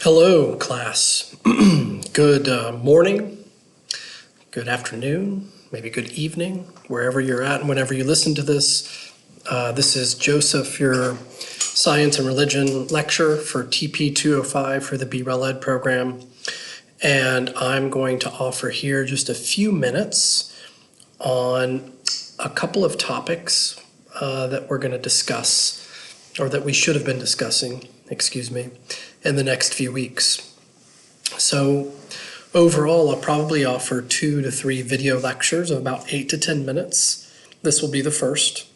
Hello, class. Good morning, good afternoon, maybe good evening, wherever you're at and whenever you listen to this. This is Joseph, your Science and Religion lecturer for TP 205 for the BREL Ed program. And I'm going to offer here just a few minutes on a couple of topics that we're going to discuss, or that we should have been discussing, in the next few weeks. So overall, I'll probably offer 2 to 3 video lectures of about 8 to 10 minutes. This will be the first.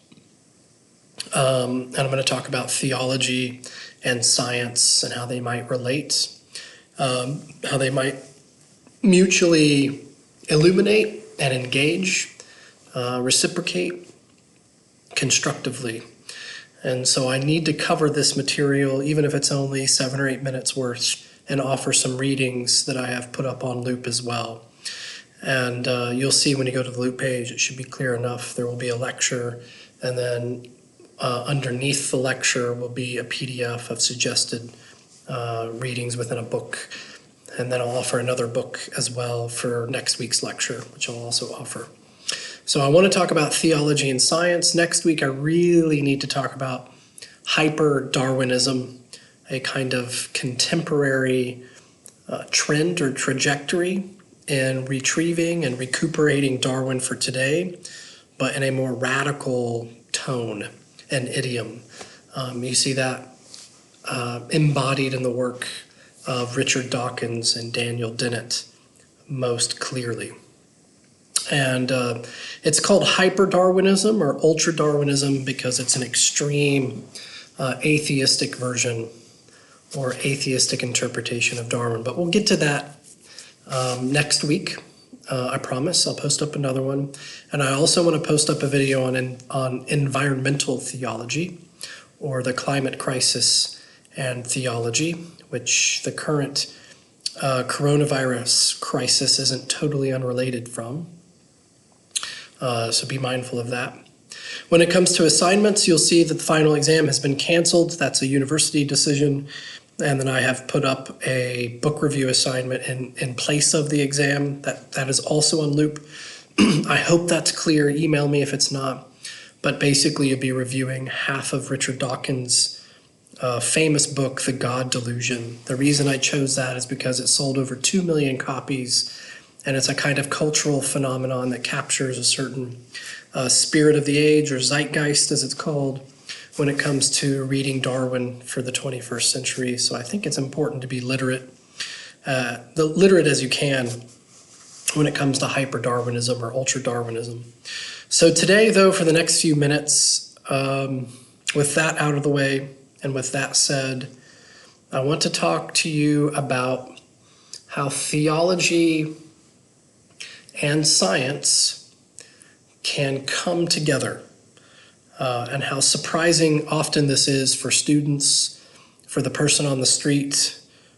And I'm going to talk about theology and science and how they might relate, how they might mutually illuminate and engage, reciprocate constructively. And so I need to cover this material, even if it's only 7 or 8 minutes worth, and offer some readings that I have put up on Loop as well. And you'll see when you go to the Loop page, it should be clear enough. There will be a lecture, and then underneath the lecture will be a PDF of suggested readings within a book. And then I'll offer another book as well for next week's lecture, which I'll also offer. So I want to talk about theology and science. Next week, I really need to talk about hyper-Darwinism, a kind of contemporary trend or trajectory in retrieving and recuperating Darwin for today, but in a more radical tone and idiom. You see that embodied in the work of Richard Dawkins and Daniel Dennett most clearly. And it's called hyper-Darwinism or ultra-Darwinism because it's an extreme atheistic version or atheistic interpretation of Darwin. But we'll get to that next week. I promise. I'll post up another one. And I also want to post up a video on environmental theology, or the climate crisis and theology, which the current coronavirus crisis isn't totally unrelated from. So be mindful of that. When it comes to assignments, you'll see that the final exam has been canceled. That's a university decision. And then I have put up a book review assignment in place of the exam. That is also on Loop. I hope that's clear. Email me if it's not. But basically, you'll be reviewing half of Richard Dawkins' famous book, The God Delusion. The reason I chose that is because it sold over 2 million copies. And it's a kind of cultural phenomenon that captures a certain spirit of the age, or zeitgeist as it's called, when it comes to reading Darwin for the 21st century. So I think it's important to be literate as you can when it comes to hyper-Darwinism or ultra-Darwinism. So today, though, for the next few minutes, with that out of the way and with that said, I want to talk to you about how theology and science can come together, and how surprising often this is for students, for the person on the street,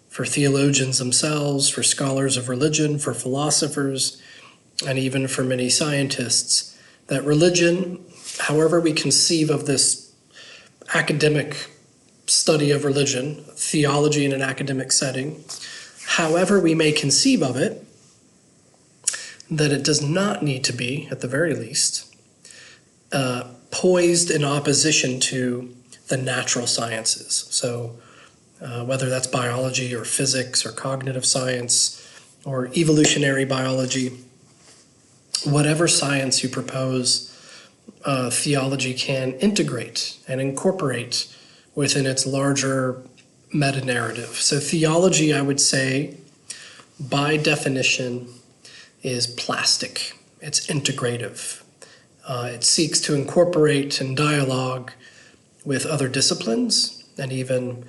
for theologians themselves, for scholars of religion, for philosophers, and even for many scientists, that religion, however we conceive of this academic study of religion, theology in an academic setting, however we may conceive of it, that it does not need to be, at the very least, poised in opposition to the natural sciences. So whether that's biology or physics or cognitive science or evolutionary biology, whatever science you propose, theology can integrate and incorporate within its larger meta-narrative. So theology, I would say, by definition, is plastic. It's integrative. It seeks to incorporate and dialogue with other disciplines, and even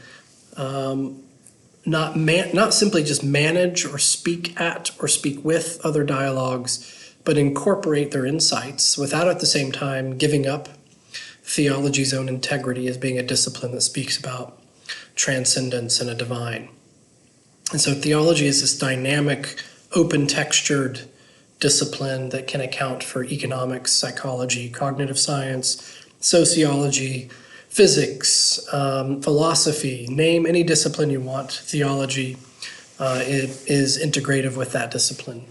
not simply just manage or speak at or speak with other dialogues, but incorporate their insights without at the same time giving up theology's own integrity as being a discipline that speaks about transcendence and a divine. And so theology is this dynamic, open-textured discipline that can account for economics, psychology, cognitive science, sociology, physics, philosophy, name any discipline you want. Theology it is integrative with that discipline.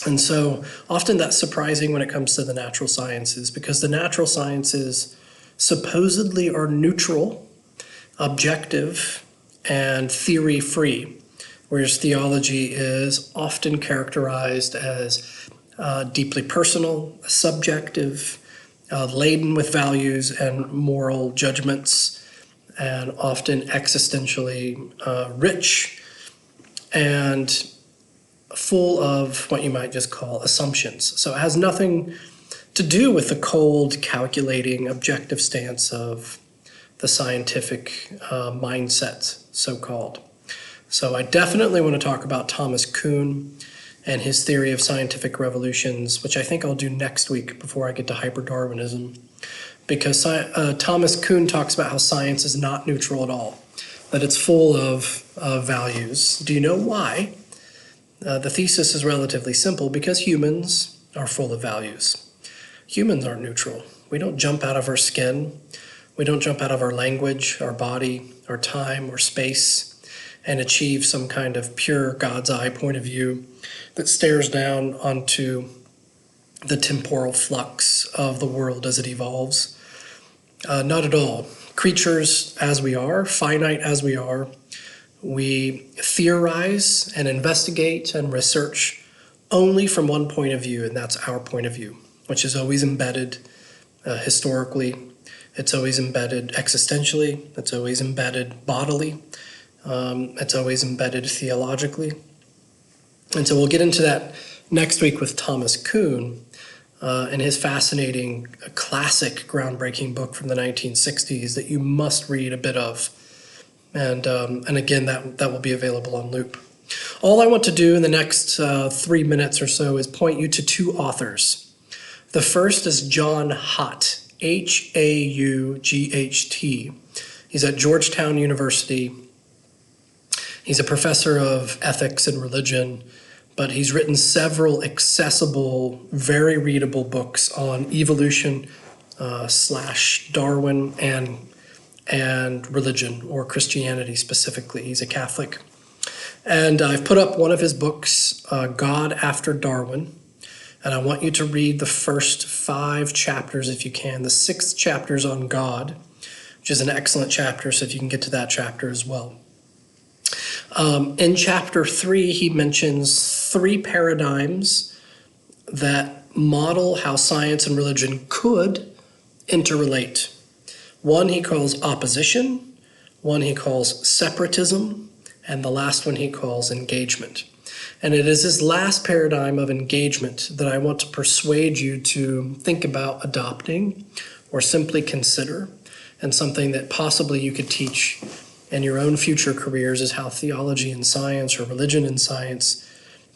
And so often that's surprising when it comes to the natural sciences, because the natural sciences supposedly are neutral, objective, and theory-free, whereas theology is often characterized as deeply personal, subjective, laden with values and moral judgments, and often existentially rich and full of what you might just call assumptions. So it has nothing to do with the cold, calculating, objective stance of the scientific mindset, so-called. So I definitely want to talk about Thomas Kuhn and his theory of scientific revolutions, which I think I'll do next week before I get to hyper-Darwinism, because Thomas Kuhn talks about how science is not neutral at all, that it's full of values. Do you know why? The thesis is relatively simple: because humans are full of values. Humans aren't neutral. We don't jump out of our skin. We don't jump out of our language, our body, our time, or space and achieve some kind of pure God's eye point of view that stares down onto the temporal flux of the world as it evolves. Not at all. Creatures as we are, finite as we are, we theorize and investigate and research only from one point of view, and that's our point of view, which is always embedded historically. It's always embedded existentially. It's always embedded bodily. It's always embedded theologically. And so we'll get into that next week with Thomas Kuhn and his fascinating, classic, groundbreaking book from the 1960s that you must read a bit of. And again, that will be available on loop. All I want to do in the next 3 minutes or so is point you to two authors. The first is John Haught, Haught. He's at Georgetown University. He's a professor of ethics and religion, but he's written several accessible, very readable books on evolution / Darwin and religion, or Christianity specifically. He's a Catholic. And I've put up one of his books, God After Darwin, and I want you to read the first 5 chapters if you can. The 6th chapter is on God, which is an excellent chapter, so if you can get to that chapter as well. In chapter 3, he mentions 3 paradigms that model how science and religion could interrelate. One he calls opposition, one he calls separatism, and the last one he calls engagement. And it is this last paradigm of engagement that I want to persuade you to think about adopting or simply consider, and something that possibly you could teach in your own future careers is how theology and science, or religion and science,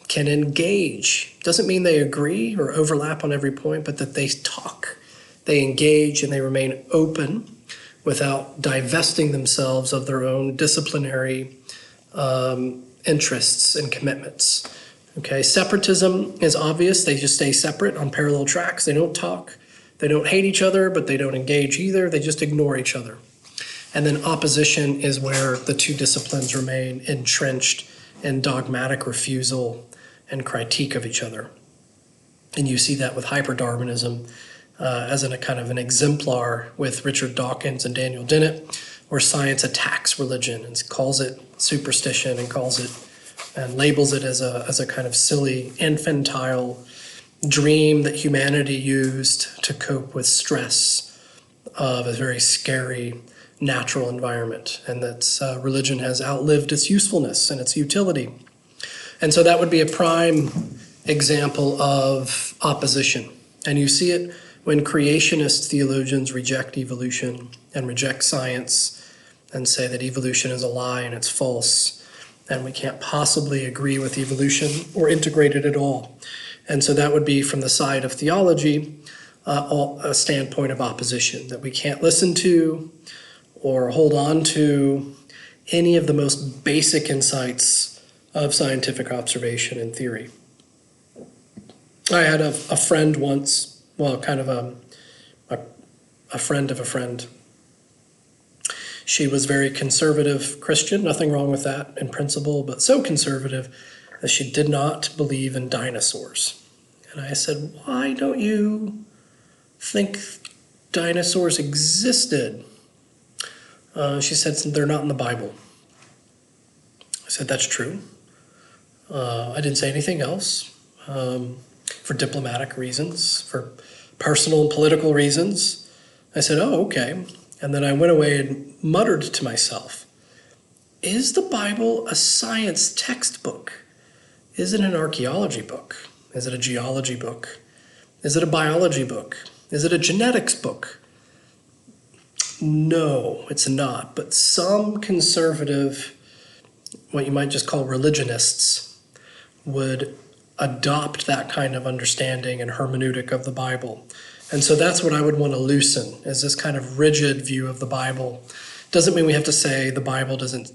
can engage. Doesn't mean they agree or overlap on every point, but that they talk, they engage, and they remain open without divesting themselves of their own disciplinary interests and commitments. Okay, separatism is obvious. They just stay separate on parallel tracks. They don't talk. They don't hate each other, but they don't engage either. They just ignore each other. And then opposition is where the two disciplines remain entrenched in dogmatic refusal and critique of each other. And you see that with hyper-Darwinism as in a kind of an exemplar with Richard Dawkins and Daniel Dennett, where science attacks religion and calls it superstition and calls it and labels it as a kind of silly, infantile dream that humanity used to cope with stress of a very scary natural environment, and that religion has outlived its usefulness and its utility. And so that would be a prime example of opposition. And you see it when creationist theologians reject evolution and reject science and say that evolution is a lie and it's false, and we can't possibly agree with evolution or integrate it at all. And so that would be, from the side of theology, a standpoint of opposition, that we can't listen to or hold on to any of the most basic insights of scientific observation and theory. I had a friend once, well, kind of a friend of a friend, She was very conservative Christian, nothing wrong with that in principle, but so conservative that she did not believe in dinosaurs. And I said, why don't you think dinosaurs existed? She said, they're not in the Bible. I said, that's true. I didn't say anything else for diplomatic reasons, for personal and political reasons. I said, oh, okay. And then I went away and muttered to myself, is the Bible a science textbook? Is it an archaeology book? Is it a geology book? Is it a biology book? Is it a genetics book? No, it's not. But some conservative, what you might just call religionists, would adopt that kind of understanding and hermeneutic of the Bible. And so that's what I would want to loosen, is this kind of rigid view of the Bible. Doesn't mean we have to say the Bible doesn't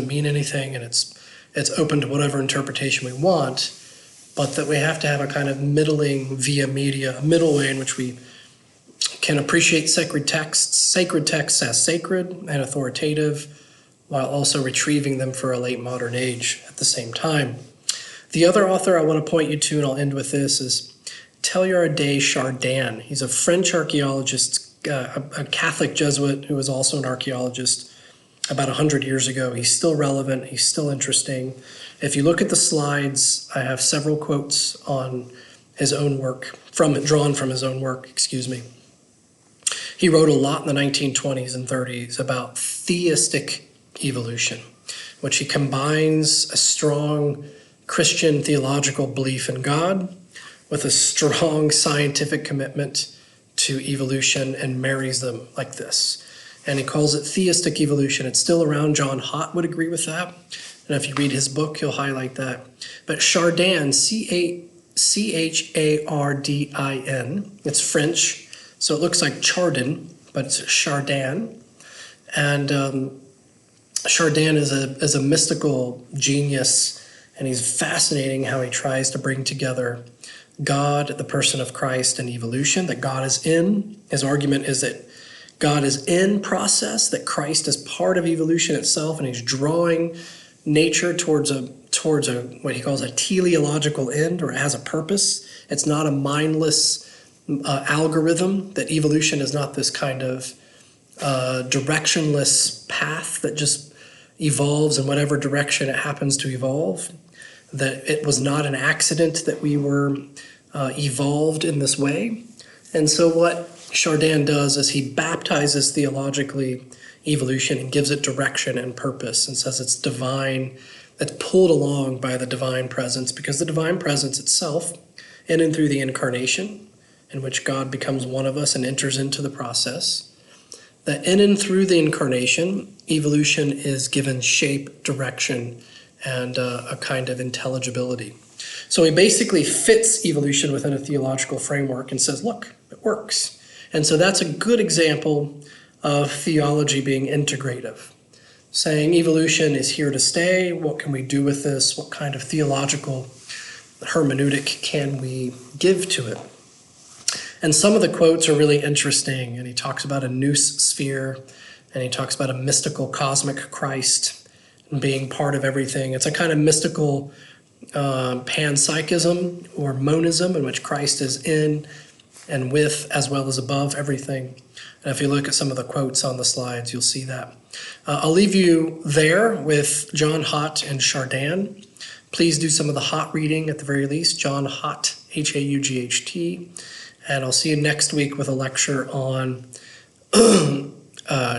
mean anything and it's open to whatever interpretation we want, but that we have to have a kind of middling via media, a middle way in which we can appreciate sacred texts as sacred and authoritative, while also retrieving them for a late modern age at the same time. The other author I want to point you to, and I'll end with this, is Teilhard Chardin. He's a French archaeologist, a Catholic Jesuit who was also an archaeologist about 100 years ago. He's still relevant. He's still interesting. If you look at the slides, I have several quotes on his own work, drawn from his own work, He wrote a lot in the 1920s and 30s about theistic evolution, which he combines a strong Christian theological belief in God with a strong scientific commitment to evolution and marries them like this. And he calls it theistic evolution. It's still around. John Hott would agree with that. And if you read his book, he'll highlight that. But Chardin, Chardin, it's French, so it looks like Chardin, but it's Chardin. And Chardin is a mystical genius, and he's fascinating how he tries to bring together God, the person of Christ, and evolution, that God is in. His argument is that God is in process, that Christ is part of evolution itself, and he's drawing nature towards a what he calls a teleological end, or it has a purpose. It's not a mindless algorithm, that evolution is not this kind of directionless path that just evolves in whatever direction it happens to evolve, that it was not an accident that we were evolved in this way. And so what Chardin does is he baptizes theologically evolution and gives it direction and purpose, and says it's divine, it's pulled along by the divine presence, because the divine presence itself, in and through the incarnation, in which God becomes one of us and enters into the process, that in and through the incarnation, evolution is given shape, direction, and a kind of intelligibility. So he basically fits evolution within a theological framework and says, look, it works. And so that's a good example of theology being integrative, saying evolution is here to stay. What can we do with this? What kind of theological hermeneutic can we give to it? And some of the quotes are really interesting. And he talks about a nous sphere, and he talks about a mystical cosmic Christ and being part of everything. It's a kind of mystical panpsychism or monism, in which Christ is in and with as well as above everything. And if you look at some of the quotes on the slides, you'll see that. I'll leave you there with John Hott and Chardin. Please do some of the Hott reading at the very least, John Hott, Haught. And I'll see you next week with a lecture on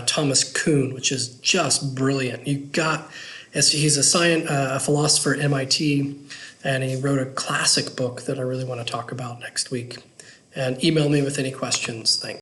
Thomas Kuhn, which is just brilliant. He's a philosopher at MIT, and he wrote a classic book that I really want to talk about next week. And email me with any questions. Thanks.